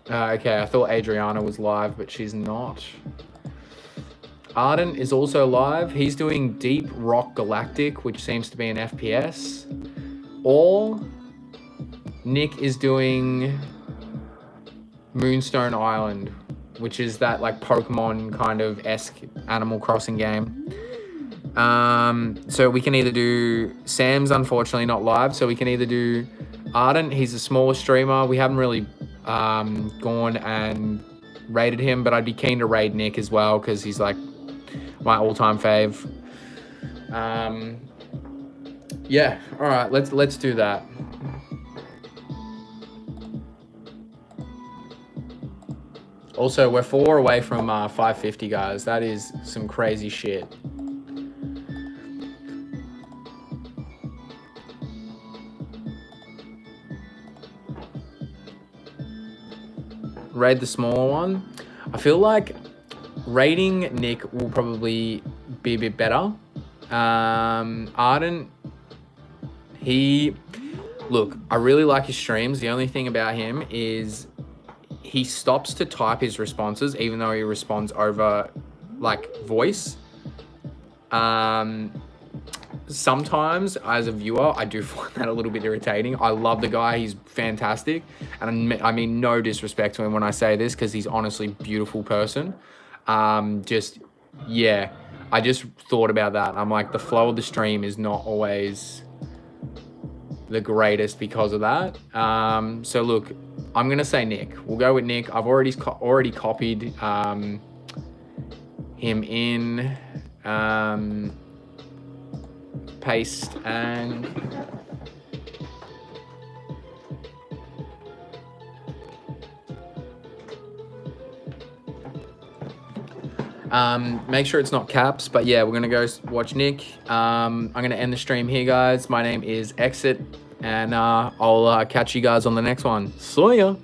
Okay, I thought Adriana was live, but she's not. Arden is also live. He's doing Deep Rock Galactic, which seems to be an FPS. Or Nick is doing Moonstone Island, which is that like Pokemon kind of esque Animal Crossing game. So we can either do... Sam's unfortunately not live, so we can either do Arden. He's a smaller streamer. We haven't really gone and raided him, but I'd be keen to raid Nick as well because he's like my all-time fave. Yeah, all right, let's do that. Also, we're 4 away from 550, guys. That is some crazy shit. Raid the smaller one. I feel like raiding Nick will probably be a bit better. Arden, look, I really like his streams. The only thing about him is he stops to type his responses, even though he responds over like voice. Sometimes as a viewer, I do find that a little bit irritating. I love the guy, he's fantastic. And I mean, no disrespect to him when I say this, because he's honestly a beautiful person. Yeah, I just thought about that. I'm like, the flow of the stream is not always the greatest because of that. So look, I'm gonna say Nick. We'll go with Nick. I've already copied him in. Paste and make sure it's not caps, but yeah, we're gonna go watch Nick. I'm gonna end the stream here, guys. My name is Exit, and I'll catch you guys on the next one. See ya.